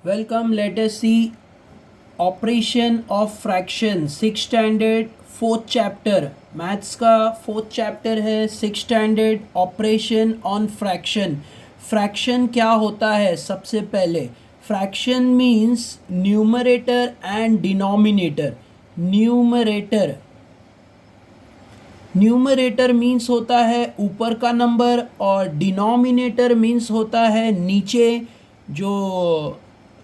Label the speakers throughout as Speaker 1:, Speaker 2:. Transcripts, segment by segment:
Speaker 1: Welcome. Let us see operation of fraction 6th standard 4th chapter. Maths का 4th chapter है 6th standard operation on fraction. Fraction क्या होता है? सबसे पहले fraction means numerator and denominator. Numerator numerator means होता है ऊपर का नंबर और डिनोमिनेटर मीन्स होता है नीचे जो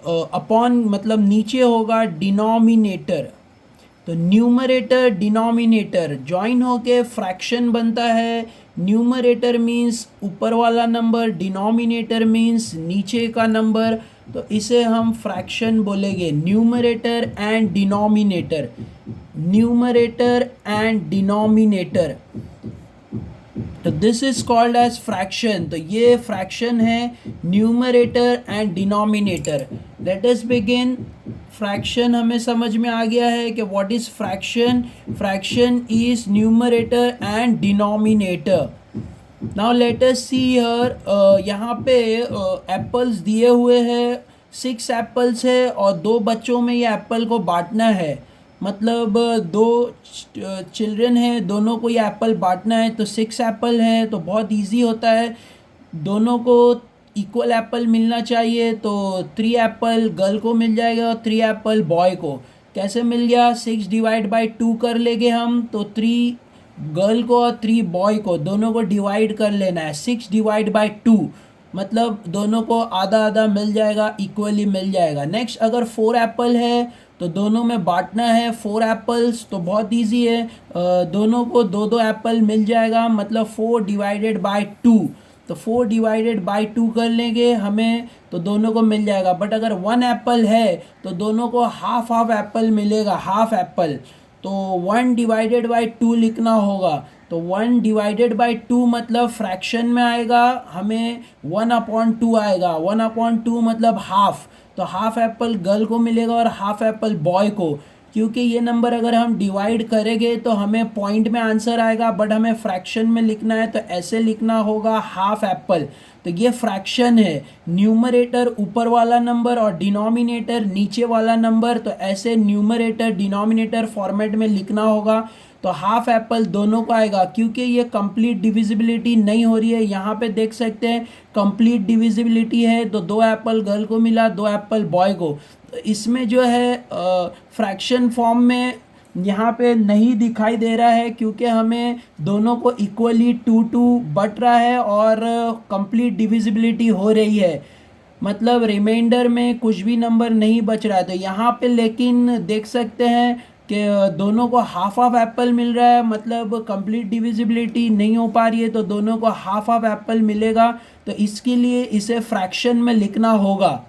Speaker 1: अपॉन मतलब नीचे होगा डिनोमिनेटर. तो न्यूमरेटर डिनोमिनेटर जॉइन होके फ्रैक्शन बनता है. न्यूमरेटर मीन्स ऊपर वाला नंबर, डिनोमिनेटर मीन्स नीचे का नंबर. तो इसे हम फ्रैक्शन बोलेंगे numerator and denominator. Numerator and denominator. तो this is called as fraction. तो ये फ्रैक्शन है numerator and denominator. Let us begin. Fraction हमें समझ में आ गया है कि what is fraction. Fraction is numerator and denominator. Now let us see here. यहाँ पे एप्पल्स दिए हुए हैं. 6 एप्पल्स है और 2 बच्चों में ये एप्पल को बांटना है. मतलब 2 चिल्ड्रन हैं, दोनों को ये एप्पल बांटना है. तो 6 एप्पल है तो बहुत इजी होता है. दोनों को इक्वल एप्पल मिलना चाहिए. तो 3 एप्पल गर्ल को मिल जाएगा और 3 एप्पल बॉय को. कैसे मिल गया? 6 डिवाइड बाई 2 कर लेंगे हम. तो 3 गर्ल को और 3 बॉय को दोनों को डिवाइड कर लेना है. 6 डिवाइड बाई 2 मतलब दोनों को आधा आधा मिल जाएगा, इक्वली मिल जाएगा. नेक्स्ट अगर 4 एप्पल है तो दोनों में बांटना है 4 एप्पल्स. तो बहुत इजी है. दोनों को 2 एप्पल मिल जाएगा मतलब 4 डिवाइडेड बाई 2. तो 4 डिवाइडेड बाई 2 कर लेंगे हमें तो दोनों को मिल जाएगा. बट अगर 1 एप्पल है तो दोनों को हाफ हाफ एप्पल मिलेगा, हाफ एप्पल. तो 1 डिवाइडेड बाई 2 लिखना होगा. तो 1 डिवाइडेड बाई 2 मतलब फ्रैक्शन में आएगा हमें 1/2 आएगा. 1/2 मतलब हाफ. तो हाफ एप्पल गर्ल को मिलेगा और हाफ एप्पल बॉय को. क्योंकि ये नंबर अगर हम डिवाइड करेंगे तो हमें पॉइंट में आंसर आएगा, बट हमें फ्रैक्शन में लिखना है तो ऐसे लिखना होगा हाफ एप्पल. तो ये फ्रैक्शन है. न्यूमरेटर ऊपर वाला नंबर और डिनोमिनेटर नीचे वाला नंबर. तो ऐसे न्यूमरेटर डिनोमिनेटर फॉर्मेट में लिखना होगा. तो हाफ एप्पल दोनों को आएगा. क्योंकि ये कंप्लीट डिविजिबिलिटी नहीं हो रही है, यहाँ पे देख सकते हैं कंप्लीट डिविजिबिलिटी है. तो 2 एप्पल गर्ल को मिला, 2 एप्पल बॉय को. तो इसमें जो है फ्रैक्शन फॉर्म में यहाँ पे नहीं दिखाई दे रहा है क्योंकि हमें दोनों को इक्वली 2 बट रहा है और कंप्लीट डिविजिबिलिटी हो रही है. मतलब रिमाइंडर में कुछ भी नंबर नहीं बच रहा है. तो यहाँ पे लेकिन देख सकते हैं कि दोनों को हाफ हाफ एप्पल मिल रहा है. मतलब कंप्लीट डिविजिबिलिटी नहीं हो पा रही है तो दोनों को हाफ हाफ एप्पल मिलेगा. तो इसके लिए इसे फ्रैक्शन में लिखना होगा.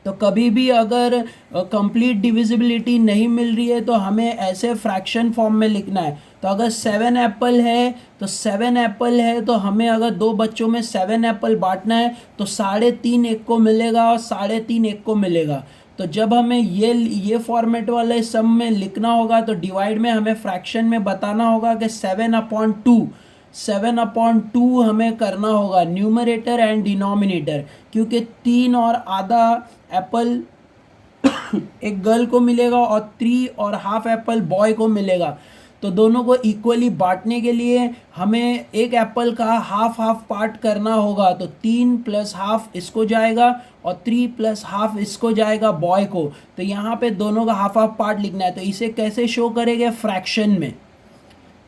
Speaker 1: तो कभी भी अगर कंप्लीट डिविजिबिलिटी नहीं मिल रही है तो हमें ऐसे फ्रैक्शन फॉर्म में लिखना है. तो अगर 7 एप्पल है तो 7 एप्पल है तो हमें अगर 2 बच्चों में 7 एप्पल बांटना है तो 3.5 एक को मिलेगा और 3.5 एक को मिलेगा. तो जब हमें ये फॉर्मेट वाले सम में लिखना होगा तो डिवाइड में हमें फ्रैक्शन में बताना होगा कि 7/2 हमें करना होगा न्यूमरेटर एंड डिनोमिनेटर. क्योंकि 3 और आधा एप्पल एक गर्ल को मिलेगा और 3 और हाफ एप्पल बॉय को मिलेगा. तो दोनों को इक्वली बांटने के लिए हमें एक एप्पल का हाफ हाफ पार्ट करना होगा. तो 3 प्लस हाफ इसको जाएगा और 3 प्लस हाफ इसको जाएगा बॉय को. तो यहाँ पे दोनों का हाफ हाफ पार्ट लिखना है. तो इसे कैसे शो करेंगे? फ्रैक्शन में.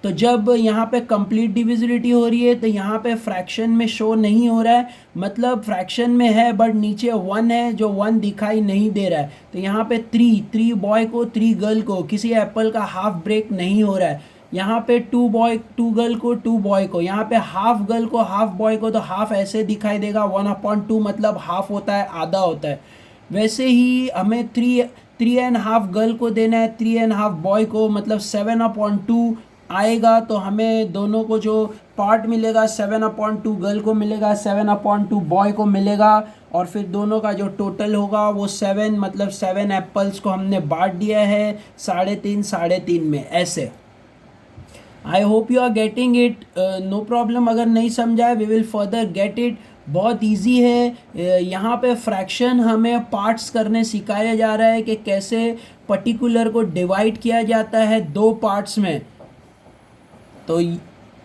Speaker 1: तो जब यहाँ पे कंप्लीट डिविजिबिलिटी हो रही है तो यहाँ पे फ्रैक्शन में शो नहीं हो रहा है. मतलब फ्रैक्शन में है बट नीचे 1 है जो 1 दिखाई नहीं दे रहा है. तो यहाँ पे 3 बॉय को 3 गर्ल को, किसी एप्पल का हाफ ब्रेक नहीं हो रहा है. यहाँ पे 2 गर्ल को 2 बॉय को, यहाँ पे हाफ गर्ल को हाफ बॉय को. तो हाफ ऐसे दिखाई देगा 1/2 मतलब हाफ होता है, आधा होता है. वैसे ही हमें 3.5 गर्ल को देना है, 3.5 बॉय को, मतलब 7/2 आएगा. तो हमें दोनों को जो पार्ट मिलेगा 7/2 गर्ल को मिलेगा, 7/2 बॉय को मिलेगा. और फिर दोनों का जो टोटल होगा वो 7 मतलब 7 एप्पल्स को हमने बांट दिया है 3.5 में. ऐसे I hope you are getting it. No problem. अगर नहीं समझा है we will further get it बहुत इजी है। यहाँ पे फ्रैक्शन हमें पार्ट्स करने सिखाया जा रहा है कि कैसे पर्टिकुलर को डिवाइड किया जाता है दो पार्ट्स में। तो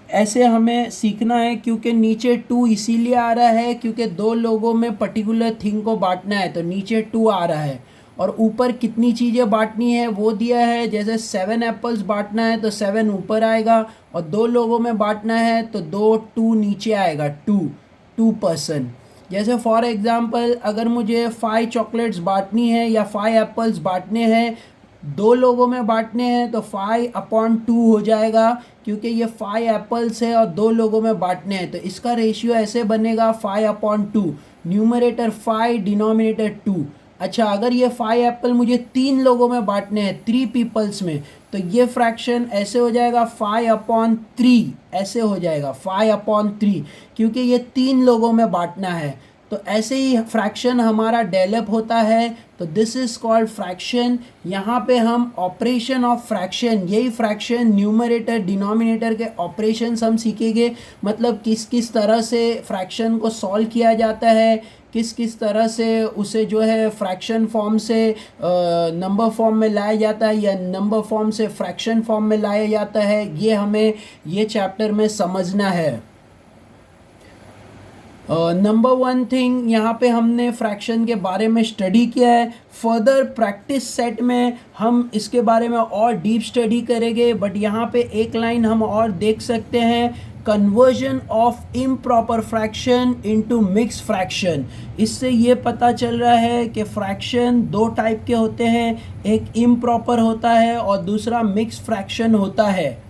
Speaker 1: ऐसे हमें सीखना है, क्योंकि नीचे टू इसीलिए आ रहा है क्योंकि दो लोगों में पर्टिकुलर थिंग को बांटना है, तो नीचे टू आ रहा है। और ऊपर कितनी चीज़ें बांटनी है वो दिया है, जैसे 7 एप्पल्स बांटना है तो 7 ऊपर आएगा, और दो लोगों में बांटना है तो टू नीचे आएगा, टू पर्सन। जैसे फॉर एग्जांपल अगर मुझे 5 चॉकलेट्स बांटनी है या 5 एप्पल्स बांटने हैं, दो लोगों में बांटने हैं तो 5/2 हो जाएगा, क्योंकि ये 5 एप्पल्स है और दो लोगों में बांटने हैं, तो इसका रेशियो ऐसे बनेगा 5/2, न्यूमरेटर 5 डिनोमिनेटर 2। अच्छा, अगर ये 5 एप्पल मुझे 3 लोगों में बांटने हैं, 3 पीपल्स में, तो ये फ्रैक्शन ऐसे हो जाएगा 5/3, ऐसे हो जाएगा 5/3, क्योंकि ये 3 लोगों में बांटना है। तो ऐसे ही फ्रैक्शन हमारा डेवलप होता है, तो दिस इज कॉल्ड फ्रैक्शन। यहाँ पे हम ऑपरेशन ऑफ फ्रैक्शन, यही फ्रैक्शन न्यूमरेटर डिनोमिनेटर के ऑपरेशंस हम सीखेंगे, मतलब किस किस तरह से फ्रैक्शन को सॉल्व किया जाता है, किस किस तरह से उसे जो है फ्रैक्शन फॉर्म से नंबर फॉर्म में लाया जाता है या नंबर फॉर्म से फ्रैक्शन फॉर्म में लाया जाता है, ये हमें ये चैप्टर में समझना है। नंबर 1 थिंग यहाँ पे हमने फ्रैक्शन के बारे में स्टडी किया है। फर्दर प्रैक्टिस सेट में हम इसके बारे में और डीप स्टडी करेंगे, बट यहाँ पे एक लाइन हम और देख सकते हैं, conversion of improper fraction into mix fraction. इससे ये पता चल रहा है कि फ्रैक्शन दो टाइप के होते हैं, एक इम्प्रॉपर होता है और दूसरा मिक्स फ्रैक्शन होता है।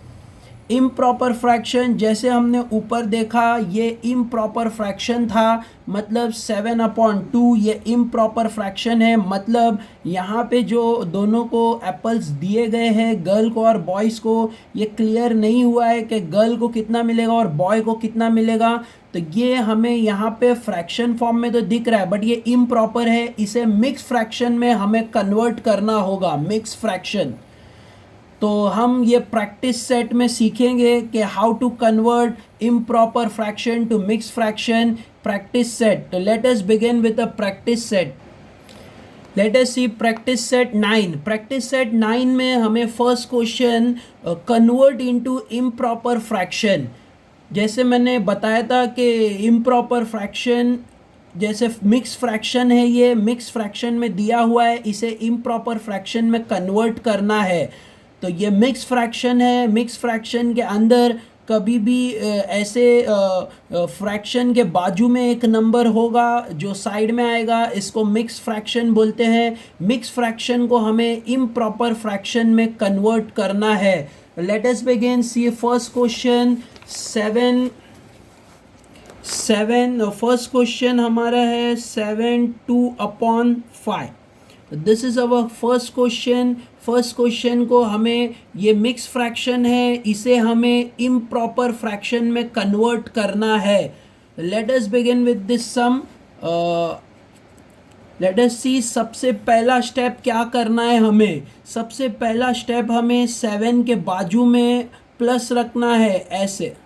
Speaker 1: इम्प्रॉपर फ्रैक्शन जैसे हमने ऊपर देखा, ये इम्प्रॉपर फ्रैक्शन था, मतलब 7/2 ये इम्प्रॉपर फ्रैक्शन है। मतलब यहाँ पे जो दोनों को एप्पल्स दिए गए हैं, गर्ल को और बॉयज़ को, ये क्लियर नहीं हुआ है कि गर्ल को कितना मिलेगा और बॉय को कितना मिलेगा, तो ये हमें यहाँ पे फ्रैक्शन फॉर्म में तो दिख रहा है, बट ये इम्प्रॉपर है, इसे मिक्स फ्रैक्शन में हमें कन्वर्ट करना होगा, मिक्स फ्रैक्शन। तो हम ये प्रैक्टिस सेट में सीखेंगे कि how to convert improper fraction to mix fraction. Practice set, तो let us begin with a practice set. Let us see practice set 9। Practice set 9 में हमें first question convert into improper fraction. जैसे मैंने बताया था कि इम्प्रॉपर फ्रैक्शन जैसे mix fraction है, ये मिक्स फ्रैक्शन में दिया हुआ है, इसे इम्प्रॉपर फ्रैक्शन में कन्वर्ट करना है। तो ये मिक्स फ्रैक्शन है, मिक्स फ्रैक्शन के अंदर कभी भी ऐसे फ्रैक्शन के बाजू में एक नंबर होगा जो साइड में आएगा, इसको मिक्स फ्रैक्शन बोलते हैं। मिक्स फ्रैक्शन को हमें इम्प्रॉपर फ्रैक्शन में कन्वर्ट करना है। लेट अस बिगिन, सी फर्स्ट क्वेश्चन 7। फर्स्ट क्वेश्चन हमारा है 7/2/5। This is our first question. First question को हमें, ये मिक्स फ्रैक्शन है, इसे हमें इम्प्रॉपर फ्रैक्शन में कन्वर्ट करना है। Let us begin with this sum. Let us see, सबसे पहला स्टेप क्या करना है हमें। सबसे पहला स्टेप हमें 7 के बाजू में प्लस रखना है, ऐसे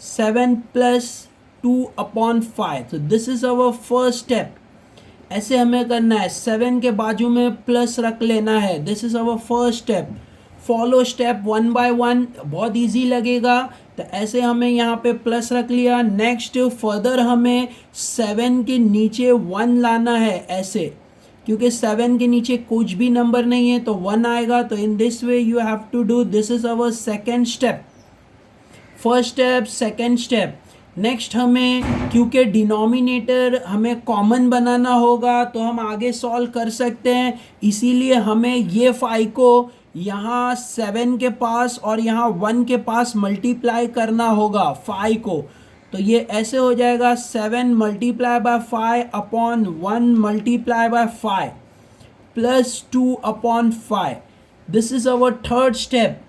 Speaker 1: 7 + 2/5। तो this is our first step, ऐसे हमें करना है, 7 के बाजू में प्लस रख लेना है। This is our first step. Follow step 1 by 1, बहुत इजी लगेगा। तो ऐसे हमें यहाँ पे प्लस रख लिया। नेक्स्ट फर्दर हमें 7 के नीचे 1 लाना है, ऐसे, क्योंकि 7 के नीचे कुछ भी नंबर नहीं है तो 1 आएगा। तो in this way you have to do, this is our second step. First step, second step. Next हमें, क्योंकि डिनोमिनेटर हमें कॉमन बनाना होगा तो हम आगे सॉल्व कर सकते हैं, इसीलिए हमें ये 5 को यहाँ 7 के पास और यहाँ 1 के पास मल्टीप्लाई करना होगा 5 को। तो ये ऐसे हो जाएगा 7 × 5/1 × 5 plus 2/5। This is our third step.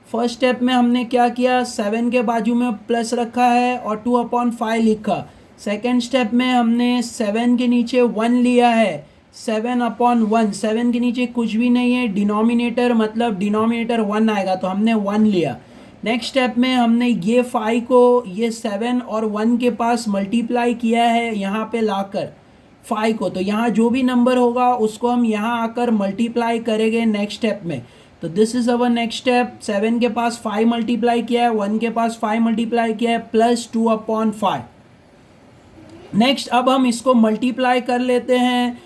Speaker 1: First step में हमने क्या किया, 7 के बाजू में प्लस रखा है और 2/5 लिखा। सेकेंड स्टेप में हमने 7 के नीचे 1 लिया है, 7/1। 7 के नीचे कुछ भी नहीं है, डिनोमिनेटर मतलब डिनोमिनेटर 1 आएगा, तो हमने 1 लिया। नेक्स्ट स्टेप में हमने ये 5 को ये 7 और 1 के पास मल्टीप्लाई किया है यहाँ पे लाकर 5 को, तो यहाँ जो भी नंबर होगा उसको हम यहाँ आकर मल्टीप्लाई करेंगे नेक्स्ट स्टेप में। तो this is our next step. 7 के पास 5 मल्टीप्लाई किया है, 1 के पास 5 मल्टीप्लाई किया है, प्लस 2/5। नेक्स्ट अब हम इसको मल्टीप्लाई कर लेते हैं।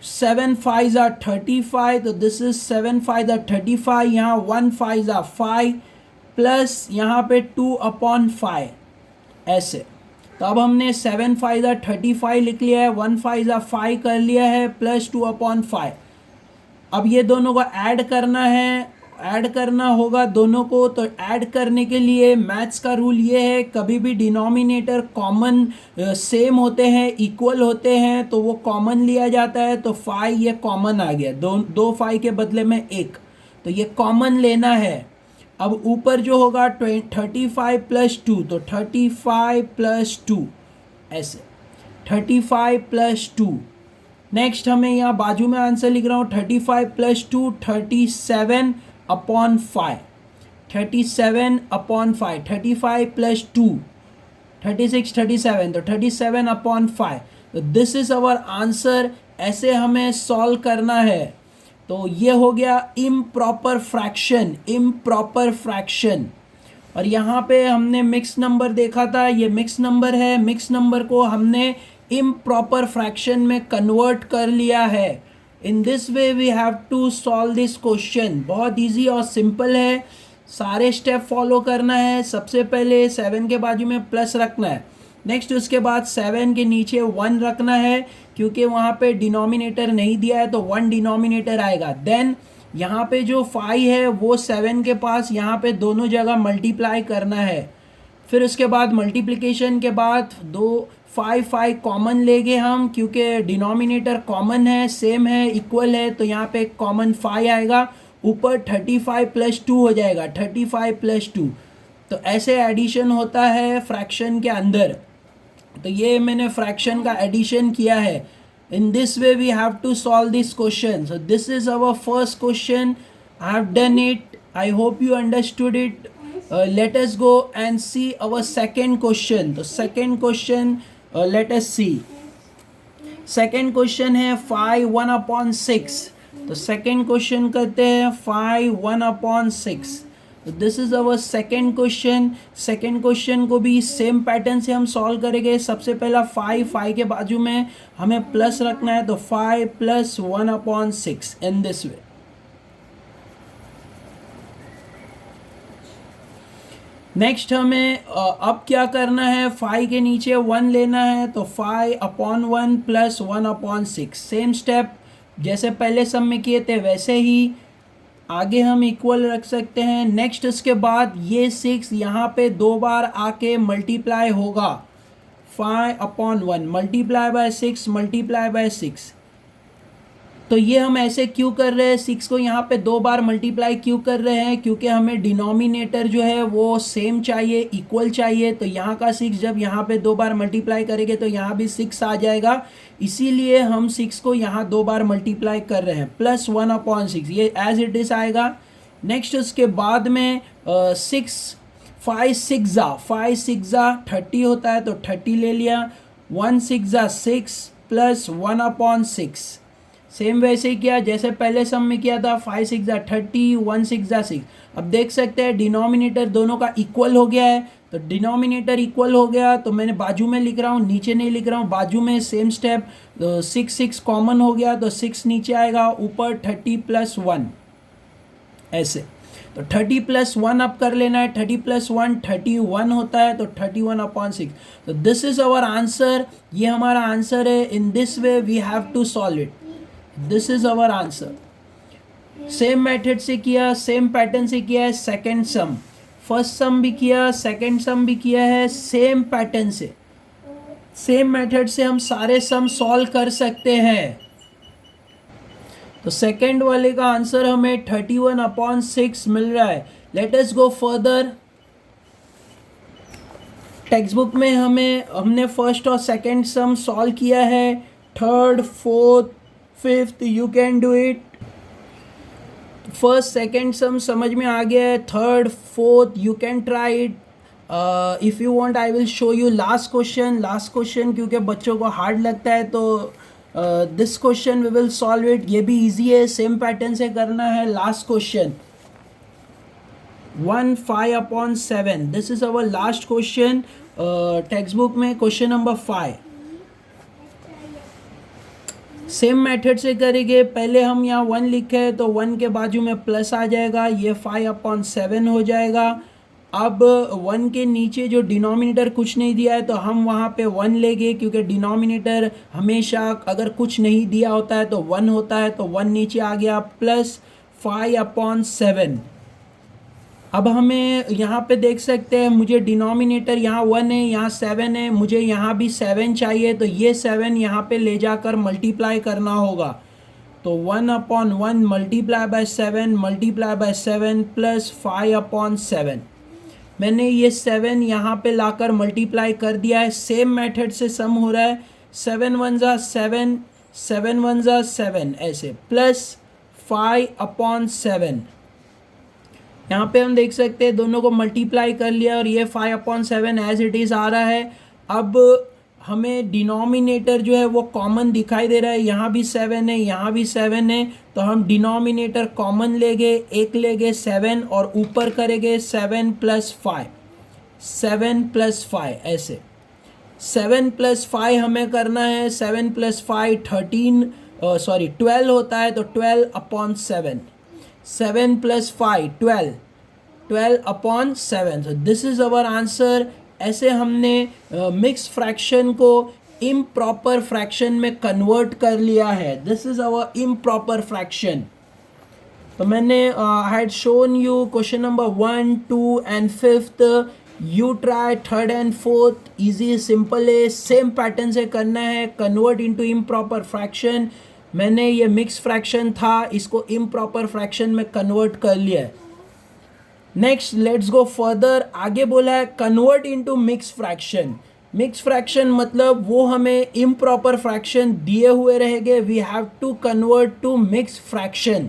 Speaker 1: 7 5 are 35, तो दिस इज 7 5 are 35, यहाँ 1 5 are 5 प्लस यहाँ पे 2/5 ऐसे। तो अब हमने 7 5 are 35 लिख लिया है, 1 5 are 5 कर लिया है, प्लस 2/5। अब ये दोनों को ऐड करना है, ऐड करना होगा दोनों को। तो ऐड करने के लिए मैथ्स का रूल ये है, कभी भी डिनोमिनेटर कॉमन सेम होते हैं, इक्वल होते हैं, तो वो कॉमन लिया जाता है। तो 5 ये कॉमन आ गया, दो 5 के बदले में 1, तो ये कॉमन लेना है। अब ऊपर जो होगा 35 प्लस 2, तो 35 प्लस 2 ऐसे, 35 प्लस 2। नेक्स्ट हमें यहाँ बाजू में आंसर लिख रहा हूँ, 35 प्लस 2 37/5, 37/5, 35 प्लस 2 36 37, तो 37/5। तो दिस इज अवर आंसर। ऐसे हमें सॉल्व करना है। तो ये हो गया इम्प्रॉपर फ्रैक्शन, इम्प्रॉपर फ्रैक्शन। और यहाँ पे हमने मिक्स नंबर देखा था, ये मिक्स नंबर है, मिक्स नंबर को हमने इम्प्रॉपर फ्रैक्शन में कन्वर्ट कर लिया है। In this way we have to solve this question. बहुत इजी और सिंपल है, सारे स्टेप फॉलो करना है। सबसे पहले 7 के बाजू में प्लस रखना है, नेक्स्ट उसके बाद 7 के नीचे 1 रखना है, क्योंकि वहाँ पे डिनोमिनेटर नहीं दिया है तो 1 डिनोमिनेटर आएगा। देन यहाँ पे जो 5 है वो 7 के पास यहाँ पे दोनों जगह मल्टीप्लाई करना है। फिर उसके बाद मल्टीप्लिकेशन के बाद 5 कॉमन लेंगे हम, क्योंकि डिनोमिनेटर कॉमन है, सेम है, इक्वल है, तो यहाँ पे कॉमन 5 आएगा। ऊपर 35 प्लस 2 हो जाएगा, 35 प्लस 2। तो ऐसे एडिशन होता है फ्रैक्शन के अंदर। तो ये मैंने फ्रैक्शन का एडिशन किया है। In this way we have to solve this question. So this is our first question. I have done it. I hope you understood it. Let us go and see our second question. तो second question let us see. Second question है 5 1/6। तो second question करते हैं 5 1/6। तो this is our second question. Second question को भी same pattern से हम सॉल्व करेंगे। सबसे पहला 5 के बाजू में हमें प्लस रखना है, तो 5 plus 1/6 in this way. Next हमें अब क्या करना है, 5 के नीचे 1 लेना है, तो 5/1 प्लस 1/6। सेम स्टेप जैसे पहले सम में किए थे वैसे ही आगे हम इक्वल रख सकते हैं। नेक्स्ट उसके बाद ये 6 यहाँ पे 2 बार आके मल्टीप्लाई होगा। 5/1 मल्टीप्लाई बाय 6 मल्टीप्लाई बाय 6। तो ये हम ऐसे क्यों कर रहे हैं, 6 को यहाँ पे 2 बार मल्टीप्लाई क्यों कर रहे हैं, क्योंकि हमें डिनोमिनेटर जो है वो सेम चाहिए, इक्वल चाहिए। तो यहाँ का 6 जब यहाँ पे 2 बार मल्टीप्लाई करेंगे तो यहाँ भी 6 आ जाएगा, इसीलिए हम 6 को यहाँ 2 बार मल्टीप्लाई कर रहे हैं। प्लस 1/6 ये एज इट इज आएगा। नेक्स्ट उसके बाद में 5 6 30 होता है, तो 30 ले लिया। 1 6 6 प्लस 1/6। सेम वैसे ही किया जैसे पहले सम में किया था। 5 6 30, 1 6 6। अब देख सकते हैं डिनोमिनेटर दोनों का इक्वल हो गया है। तो डिनोमिनेटर इक्वल हो गया तो मैंने बाजू में लिख रहा हूँ, नीचे नहीं लिख रहा हूँ। बाजू में सेम स्टेप, 6 6 कॉमन हो गया तो 6 नीचे आएगा, ऊपर 30 प्लस 1 ऐसे। तो 30 प्लस 1 अब कर लेना है। 30 प्लस 1 31 होता है, तो 31/6। तो दिस इज अवर आंसर। ये हमारा आंसर है। In this way we have to solve it. This is our answer. Same method से किया, सेम पैटर्न से किया है। सेकेंड सम, फर्स्ट सम भी किया, सेकेंड सम भी किया है, सेम पैटर्न से, सेम मेथड से हम सारे सम सॉल्व कर सकते हैं। तो सेकेंड वाले का आंसर हमें 31/6 मिल रहा है। Let us go further. Text book में हमने फर्स्ट और सेकेंड सम सॉल्व किया है। Third, fourth, fifth you can do it. First second sum समझ में आ गया है, third fourth you can try it. If you want I will show you last question क्योंकि बच्चों को हार्ड लगता है, तो this question we will solve it. ये भी इजी है, सेम पैटर्न से करना है। Last question 1/5/7, this is our last question text book में, क्वेश्चन नंबर 5। सेम मेथड से करेंगे। पहले हम यहाँ 1 लिखे हैं तो 1 के बाजू में प्लस आ जाएगा, ये 5/7 हो जाएगा। अब 1 के नीचे जो डिनोमिनेटर कुछ नहीं दिया है तो हम वहाँ पे 1 लेंगे, क्योंकि डिनोमिनेटर हमेशा अगर कुछ नहीं दिया होता है तो 1 होता है, तो 1 नीचे आ गया, प्लस 5/7। अब हमें यहाँ पे देख सकते हैं, मुझे डिनोमिनेटर यहाँ 1 है, यहाँ 7 है, मुझे यहाँ भी 7 चाहिए, तो ये 7 यहाँ पे ले जाकर मल्टीप्लाई करना होगा। तो 1/1 मल्टीप्लाई बाय 7 प्लस 5/7। मैंने ये 7 यहाँ पे लाकर मल्टीप्लाई कर दिया है। सेम मेथड से सम हो रहा है, 7 1 ज़ा 7, 7 1 ज़ा 7 ऐसे, प्लस 5/7। यहाँ पे हम देख सकते हैं दोनों को मल्टीप्लाई कर लिया और ये 5/7 एज इट इज़ आ रहा है। अब हमें डिनोमिनेटर जो है वो कॉमन दिखाई दे रहा है, यहाँ भी 7 है, यहाँ भी 7 है, तो हम डिनोमिनेटर कॉमन लेंगे, एक लेंगे 7 और ऊपर करेंगे 7 + 5, 7 + 5 ऐसे। 7 + 5 हमें करना है, 7 + 5 12 होता है, तो 12/7, 7 + 5 12, 12/7। so this is our answer। ऐसे हमने मिक्स फ्रैक्शन को इम्प्रॉपर फ्रैक्शन में कन्वर्ट कर लिया है। This is our improper fraction. तो मैंने had shown you question number 1, 2 and 5th। You try 3rd and 4th, easy simple है, सेम पैटर्न से करना है, कन्वर्ट इनटू इम्प्रॉपर फ्रैक्शन। मैंने ये मिक्स फ्रैक्शन था, इसको इम्प्रॉपर फ्रैक्शन में कन्वर्ट कर लिया है। Next let's go further. आगे बोला है convert into mix fraction. Mix fraction मतलब वो हमें इम्प्रॉपर फ्रैक्शन दिए हुए रहेंगे, we have to convert to mix fraction.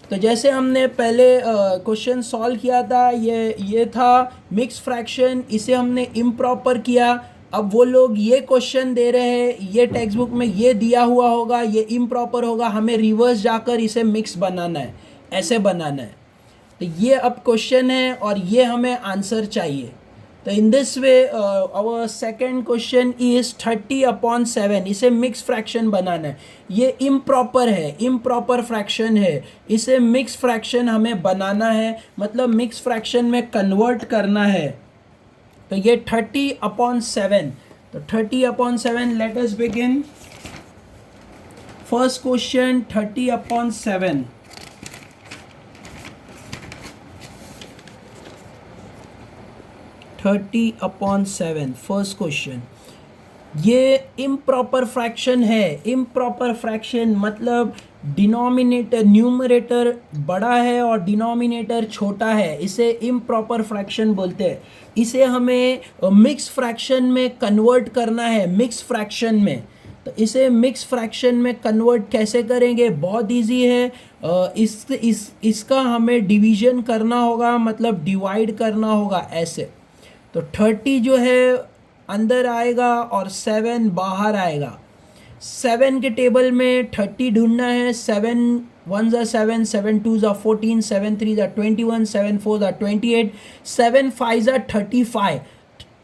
Speaker 1: तो जैसे हमने पहले क्वेश्चन सॉल्व किया था, ये था मिक्स फ्रैक्शन, इसे हमने इम्प्रॉपर किया। अब वो लोग ये क्वेश्चन दे रहे हैं, ये टेक्स्ट बुक में ये दिया हुआ होगा, ये इम्प्रॉपर होगा, हमें रिवर्स जाकर इसे मिक्स बनाना है, ऐसे बनाना है। तो ये अब क्वेश्चन है और ये हमें आंसर चाहिए। तो in this way our second question is 30/7, इसे मिक्स फ्रैक्शन बनाना है। ये इम्प्रॉपर है, इम्प्रॉपर फ्रैक्शन है, इसे मिक्स फ्रैक्शन हमें बनाना है, मतलब मिक्स फ्रैक्शन में कन्वर्ट करना है। तो ये 30/7, तो 30/7 late us begin. First question 30/7। First question, ये इम्प्रॉपर फ्रैक्शन है। इम्प्रॉपर फ्रैक्शन मतलब डिनोमिनेटर, न्यूमरेटर बड़ा है और डिनोमिनेटर छोटा है, इसे इम्प्रॉपर फ्रैक्शन बोलते हैं। इसे हमें मिक्स फ्रैक्शन में कन्वर्ट करना है, मिक्स फ्रैक्शन में। तो इसे मिक्स फ्रैक्शन में कन्वर्ट कैसे करेंगे, बहुत इजी है। इसका हमें डिवीजन करना होगा, मतलब डिवाइड करना होगा ऐसे। तो 30 जो है अंदर आएगा और 7 बाहर आएगा। 7 के टेबल में 30 ढूंढना है। 7 1 ज़ा 7, 7 2 ज़ा 14, 7 3 ज़ा 21, 7 4 ज़ा 28, 7 5 ज़ा 35।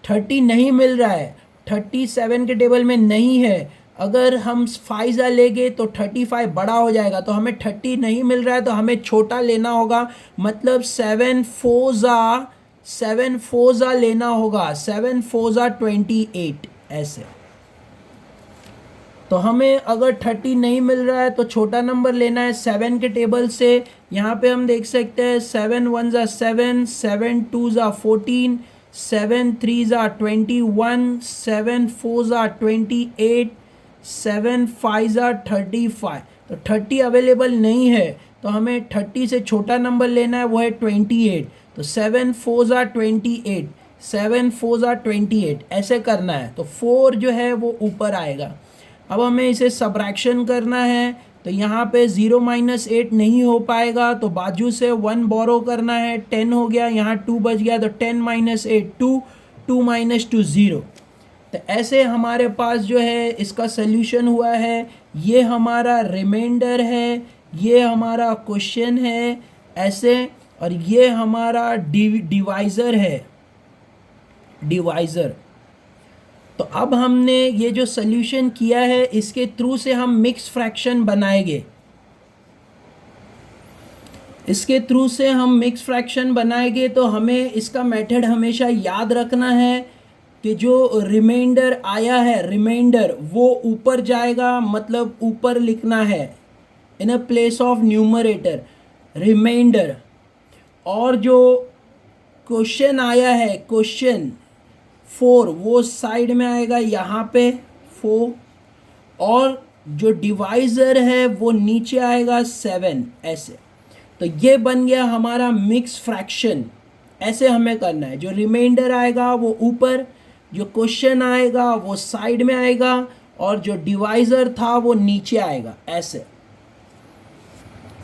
Speaker 1: 30 नहीं मिल रहा है, 37 के टेबल में नहीं है। अगर हम 5 ज़ा लेंगे तो 35 बड़ा हो जाएगा, तो हमें 30 नहीं मिल रहा है, तो हमें छोटा लेना होगा, मतलब 7 4 ज़ा लेना होगा। 7 4 ज़ा 28 ऐसे। तो हमें अगर 30 नहीं मिल रहा है तो छोटा नंबर लेना है 7 के टेबल से। यहाँ पे हम देख सकते हैं 7 1 ज़ा 7, 7 2 ज़ा 14, 7 3 ज़ा 21, 7 4 ज़ा 28, 7 5 ज़ा 35। तो 30 अवेलेबल नहीं है, तो हमें 30 से छोटा नंबर लेना है, वो है 28। तो 7 4 ज़ा 28, 7 4 ज़ा 28 ऐसे करना है। तो 4 जो है वो ऊपर आएगा। अब हमें इसे सब्ट्रैक्शन करना है, तो यहाँ पे 0 माइनस 8 नहीं हो पाएगा, तो बाजू से 1 बोरो करना है, 10 हो गया, यहाँ 2 बच गया, तो 10 माइनस 8 2, 2 माइनस 2 0। तो ऐसे हमारे पास जो है इसका सल्यूशन हुआ है। ये हमारा रिमाइंडर है, ये हमारा क्वेश्चन है ऐसे, और ये हमारा डिवाइज़र है, डिवाइज़र। तो अब हमने ये जो सल्यूशन किया है इसके थ्रू से हम मिक्स फ्रैक्शन बनाएंगे, इसके थ्रू से हम मिक्स फ्रैक्शन बनाएंगे। तो हमें इसका मेथड हमेशा याद रखना है कि जो रिमाइंडर आया है, रिमाइंडर वो ऊपर जाएगा, मतलब ऊपर लिखना है in a place of numerator remainder, और जो क्वेश्चन आया है क्वेश्चन 4 वो साइड में आएगा यहाँ पे 4, और जो डिवाइज़र है वो नीचे आएगा 7 ऐसे। तो ये बन गया हमारा मिक्स फ्रैक्शन। ऐसे हमें करना है, जो रिमाइंडर आएगा वो ऊपर, जो क्वेश्चन आएगा वो साइड में आएगा, और जो डिवाइज़र था वो नीचे आएगा ऐसे।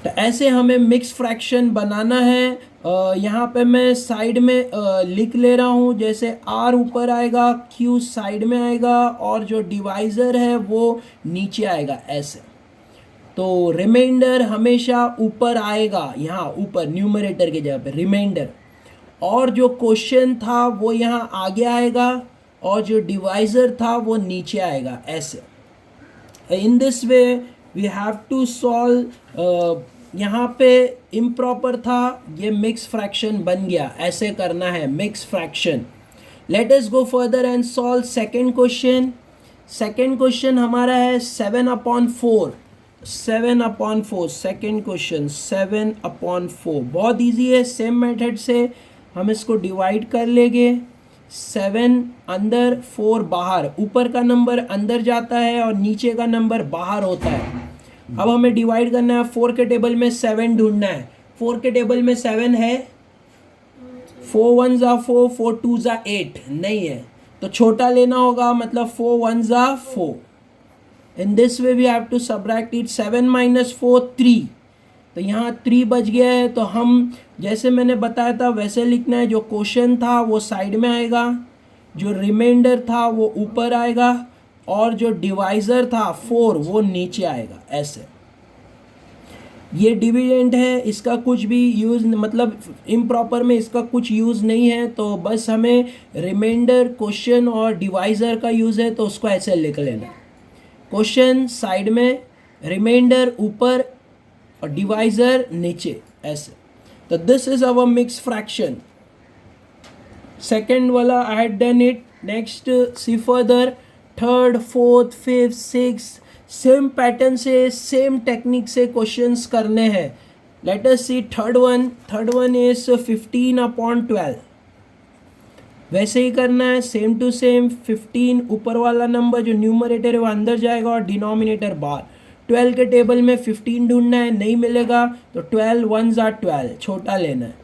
Speaker 1: तो ऐसे हमें मिक्स फ्रैक्शन बनाना है। यहाँ पे मैं साइड में लिख ले रहा हूँ, जैसे R ऊपर आएगा, Q साइड में आएगा, और जो डिवाइज़र है वो नीचे आएगा ऐसे। तो रिमाइंडर हमेशा ऊपर आएगा, यहाँ ऊपर न्यूमरेटर के जगह पे रिमाइंडर, और जो क्वेश्चन था वो यहाँ आगे आएगा, और जो डिवाइज़र था वो नीचे आएगा ऐसे। In this way we have to solve. यहाँ पे इम्प्रॉपर था, ये मिक्स फ्रैक्शन बन गया, ऐसे करना है mix fraction. Late us go further and solve second question. Second question हमारा है 7/4, 7/4 सेकेंड क्वेश्चन 7/4। बहुत इजी है, सेम मेथड से हम इसको डिवाइड कर लेंगे। 7 अंदर 4 बाहर, ऊपर का नंबर अंदर जाता है और नीचे का नंबर बाहर होता है। अब हमें डिवाइड करना है, 4 के टेबल में 7 ढूंढना है। 4 के टेबल में 7 है, 4 1 जा 4, 4 2 जा 8 नहीं है, तो छोटा लेना होगा, मतलब 4 1 जा 4। In this way we have to subtract it. 7 minus 4 3, तो यहाँ 3 बच गया है। तो हम जैसे मैंने बताया था वैसे लिखना है, जो क्वेश्चन था वो साइड में आएगा, जो रिमाइंडर था वो ऊपर आएगा, और जो डिवाइज़र था 4 वो नीचे आएगा ऐसे। ये डिविडेंड है, इसका कुछ भी यूज़, मतलब इम्प्रॉपर में इसका कुछ यूज़ नहीं है, तो बस हमें रिमाइंडर, क्वेश्चन और डिवाइज़र का यूज़ है, तो उसको ऐसे लिख लेना। क्वेश्चन साइड में, रिमाइंडर ऊपर और डिवाइज़र नीचे ऐसे। So this is our mix fraction. Second वाला I had done it. Next see further, third, fourth, fifth, sixth, same pattern से, सेम टेक्निक से क्वेश्चंस करने हैं। Let us see third one. Third one is 15/12। वैसे ही करना है, same to same. 15 ऊपर वाला नंबर जो न्यूमरेटर है वो अंदर जाएगा और डिनोमिनेटर बाहर। 12 के टेबल में 15 ढूंढना है, नहीं मिलेगा तो 12 1 जा 12 छोटा लेना है।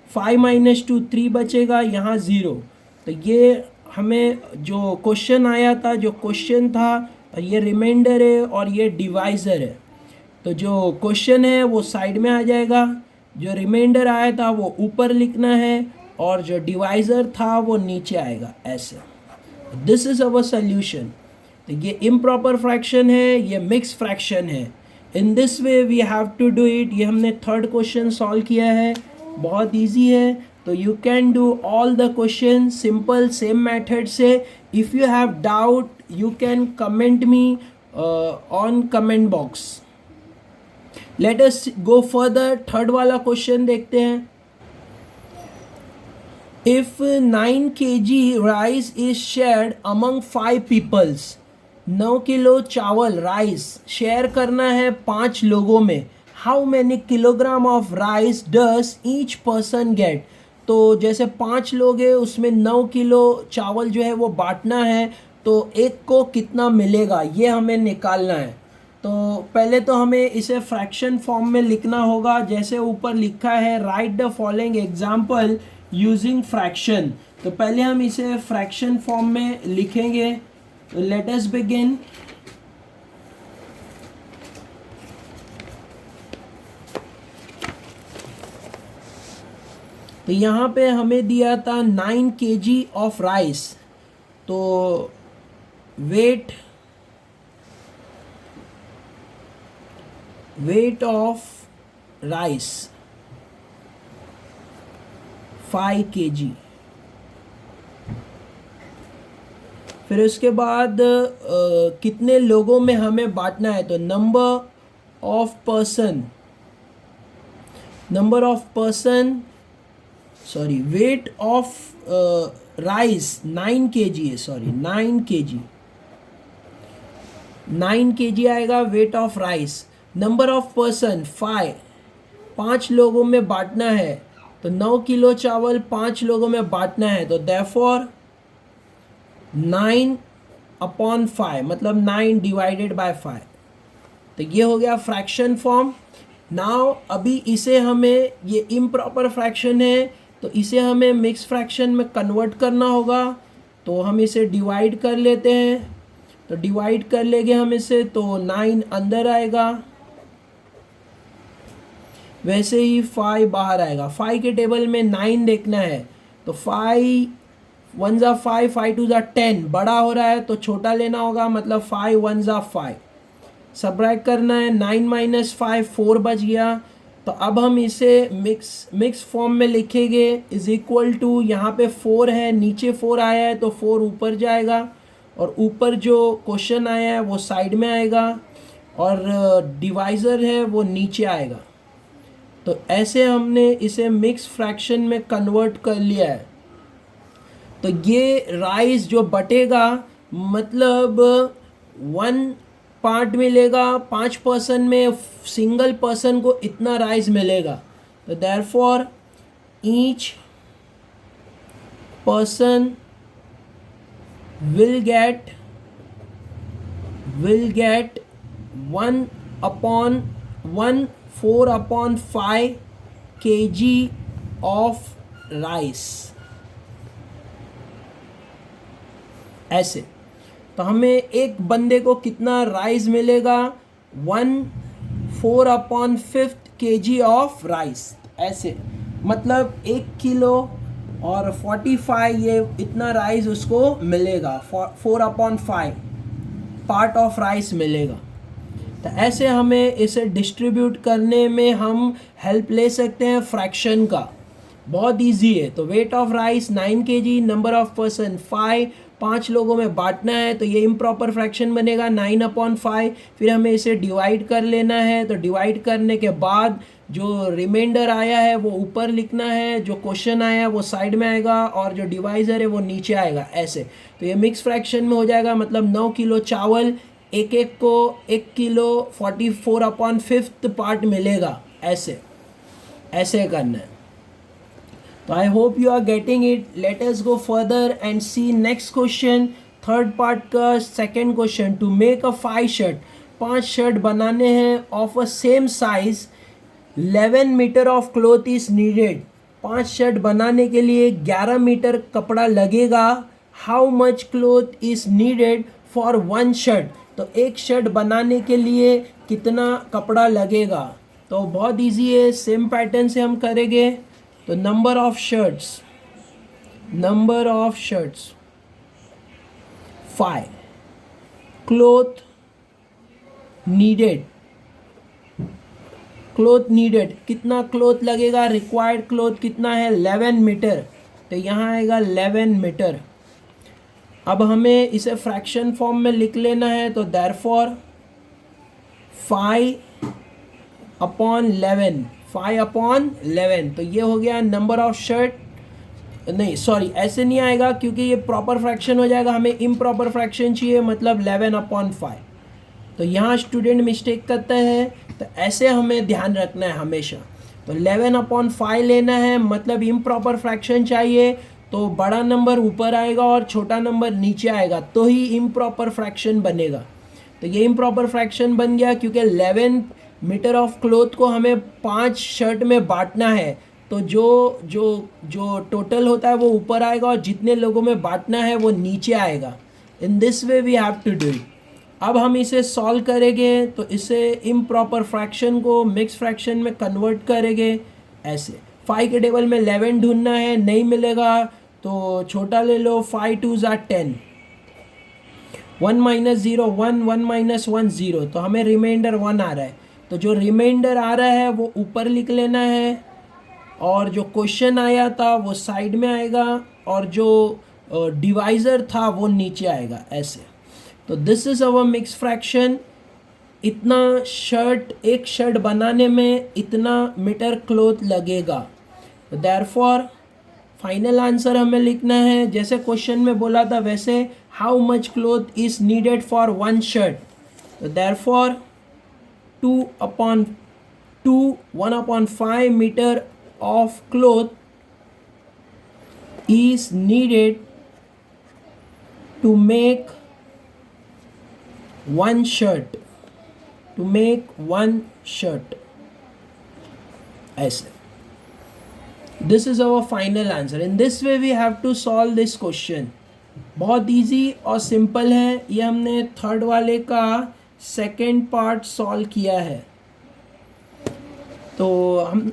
Speaker 1: 5 माइनस 2 3 बचेगा, यहाँ 0। तो ये हमें जो क्वेश्चन आया था, जो क्वेश्चन था, ये रिमाइंडर है और ये डिवाइज़र है। तो जो क्वेश्चन है वो साइड में आ जाएगा, जो रिमाइंडर आया था वो ऊपर लिखना है, और जो डिवाइज़र था वो नीचे आएगा ऐसे। This is our solution. तो ये इम्प्रॉपर फ्रैक्शन है, ये मिक्स फ्रैक्शन है। In this way we have to do it. ये हमने थर्ड क्वेश्चन सॉल्व किया है, बहुत इजी है। तो you can do all the question simple same method से। If you have doubt you can comment me on comment box. Let us go further. Third वाला question देखते हैं। If 9 kg rice is shared among 5 peoples, 9 kilo चावल rice share करना है 5 लोगों में, how many kilogram of rice does each person get. तो जैसे 5 लोग हैं, उसमें 9 किलो चावल जो है वो बांटना है, तो एक को कितना मिलेगा ये हमें निकालना है। तो पहले तो हमें इसे फ्रैक्शन फॉर्म में लिखना होगा, जैसे ऊपर लिखा है, right the following example using fraction. तो पहले हम इसे फ्रैक्शन फॉर्म में लिखेंगे। Late us begin. तो यहाँ पे हमें दिया था 9 kg ऑफ राइस, तो वेट ऑफ राइस 5 kg। फिर उसके बाद कितने लोगों में हमें बांटना है, तो number of person sorry weight of rice 9 kg है, सॉरी 9 kg आएगा weight of rice. Number of person 5 लोगों में बांटना है, तो 9 किलो चावल 5 लोगों में बांटना है, तो देयरफॉर 9/5 मतलब 9 डिवाइडेड बाय 5। तो ये हो गया फ्रैक्शन फॉर्म। नाउ अभी इसे हमें, ये इम्प्रॉपर फ्रैक्शन है तो इसे हमें मिक्स फ्रैक्शन में कन्वर्ट करना होगा। तो हम इसे डिवाइड कर लेते हैं, तो डिवाइड कर लेंगे हम इसे, तो 9 अंदर आएगा, वैसे ही 5 बाहर आएगा। 5 के टेबल में 9 देखना है, तो 5 1 ज़ा 5, 5 2 ज़ा 10, बड़ा हो रहा है तो छोटा लेना होगा, मतलब 5 1 ज़ा 5। सब्ट्रैक्ट करना है, 9 - 5 4 बच गया। तो अब हम इसे मिक्स फॉर्म में लिखेंगे, इज इक्वल टू, यहाँ पे 4 है, नीचे 4 आया है तो 4 ऊपर जाएगा, और ऊपर जो क्वेश्चन आया है वो साइड में आएगा, और डिवाइज़र है वो नीचे आएगा। तो ऐसे हमने इसे मिक्स फ्रैक्शन में कन्वर्ट कर लिया है। तो ये राइस जो बटेगा, मतलब 1 पार्ट मिलेगा 5 पर्सन में, सिंगल पर्सन को इतना राइस मिलेगा। तो therefore each person will get 1/1 4/5 kg of rice. ऐसे तो हमें एक बंदे को कितना राइस मिलेगा, 1/4/5 kg ऑफ राइस। ऐसे मतलब 1 किलो और 45 ये इतना राइस उसको मिलेगा, 4/5 पार्ट ऑफ राइस मिलेगा। तो ऐसे हमें इसे डिस्ट्रीब्यूट करने में हम हेल्प ले सकते हैं फ्रैक्शन का, बहुत इजी है। तो weight of rice 9 kg, number of person 5 लोगों में बांटना है, तो ये इम्प्रॉपर फ्रैक्शन बनेगा 9/5। फिर हमें इसे डिवाइड कर लेना है, तो डिवाइड करने के बाद जो रिमाइंडर आया है वो ऊपर लिखना है, जो क्वेश्चन आया है वो साइड में आएगा, और जो डिवाइज़र है वो नीचे आएगा। ऐसे तो ये मिक्स फ्रैक्शन में हो जाएगा, मतलब 9 किलो चावल एक को 1 किलो 44/5 पार्ट मिलेगा। ऐसे करना है। So I hope you are getting it. Let us go further and see next question. Third part का second question, to make a 5 shirt, 5 shirt बनाने हैं of a same size, 11 metre of cloth is needed. 5 shirt बनाने के लिए 11 metre कपड़ा लगेगा। How much cloth is needed for 1 shirt. तो एक शर्ट बनाने के लिए कितना कपड़ा लगेगा। तो बहुत इजी है, सेम पैटर्न से हम करेंगे। तो number of shirts 5, cloth needed कितना क्लॉथ लगेगा, रिक्वायर्ड क्लॉथ कितना है 11 मीटर, तो यहाँ आएगा 11 मीटर। अब हमें इसे फ्रैक्शन फॉर्म में लिख लेना है, तो देयरफॉर 5/11, तो ये हो गया नंबर ऑफ शर्ट। नहीं सॉरी, ऐसे नहीं आएगा क्योंकि ये प्रॉपर फ्रैक्शन हो जाएगा, हमें इम्प्रॉपर फ्रैक्शन चाहिए, मतलब 11/5। तो यहाँ स्टूडेंट मिस्टेक करता है, तो ऐसे हमें ध्यान रखना है हमेशा। तो 11/5 लेना है, मतलब इम्प्रॉपर फ्रैक्शन चाहिए, तो बड़ा नंबर ऊपर आएगा और छोटा नंबर नीचे आएगा, तो ही इम्प्रॉपर फ्रैक्शन बनेगा। तो ये इम्प्रॉपर फ्रैक्शन बन गया क्योंकि 11 मीटर ऑफ क्लॉथ को हमें 5 शर्ट में बांटना है, तो जो टोटल होता है वो ऊपर आएगा और जितने लोगों में बांटना है वो नीचे आएगा। In this way we have to do it. अब हम इसे सॉल्व करेंगे, तो इसे इम्प्रॉपर फ्रैक्शन को मिक्स फ्रैक्शन में कन्वर्ट करेंगे। ऐसे 5 के टेबल में 11 ढूंढना है, नहीं मिलेगा तो छोटा ले लो, 5 2s are 10, 1 माइनस 0 1, 1 माइनस 1 0, तो हमें रिमाइंडर 1 आ रहा है, तो जो रिमाइंडर आ रहा है वो ऊपर लिख लेना है और जो क्वेश्चन आया था वो साइड में आएगा और जो डिवाइज़र था वो नीचे आएगा ऐसे। So this is our mix fraction. इतना एक शर्ट बनाने में इतना मीटर क्लॉथ लगेगा, तो देयरफॉर फाइनल आंसर हमें लिखना है जैसे क्वेश्चन में बोला था वैसे, how much cloth is needed for 1 shirt, तो therefore 1/5 metre of cloth is needed to make one shirt, ऐसे। This is our final answer. In this way we have to solve this question. बहुत इजी और simple है। ये हमने third वाले का सेकेंड पार्ट सॉल्व किया है। तो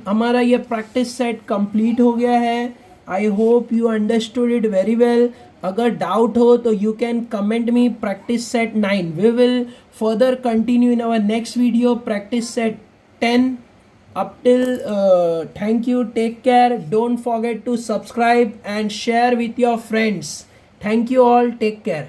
Speaker 1: हमारा ये प्रैक्टिस सेट कंप्लीट हो गया है। I hope you understood it very well. अगर डाउट हो तो you can comment me practice set 9। We will further continue in our next video practice set 10। Up till thank you, take care, don't forget to subscribe and share with your friends. Thank you all, take care.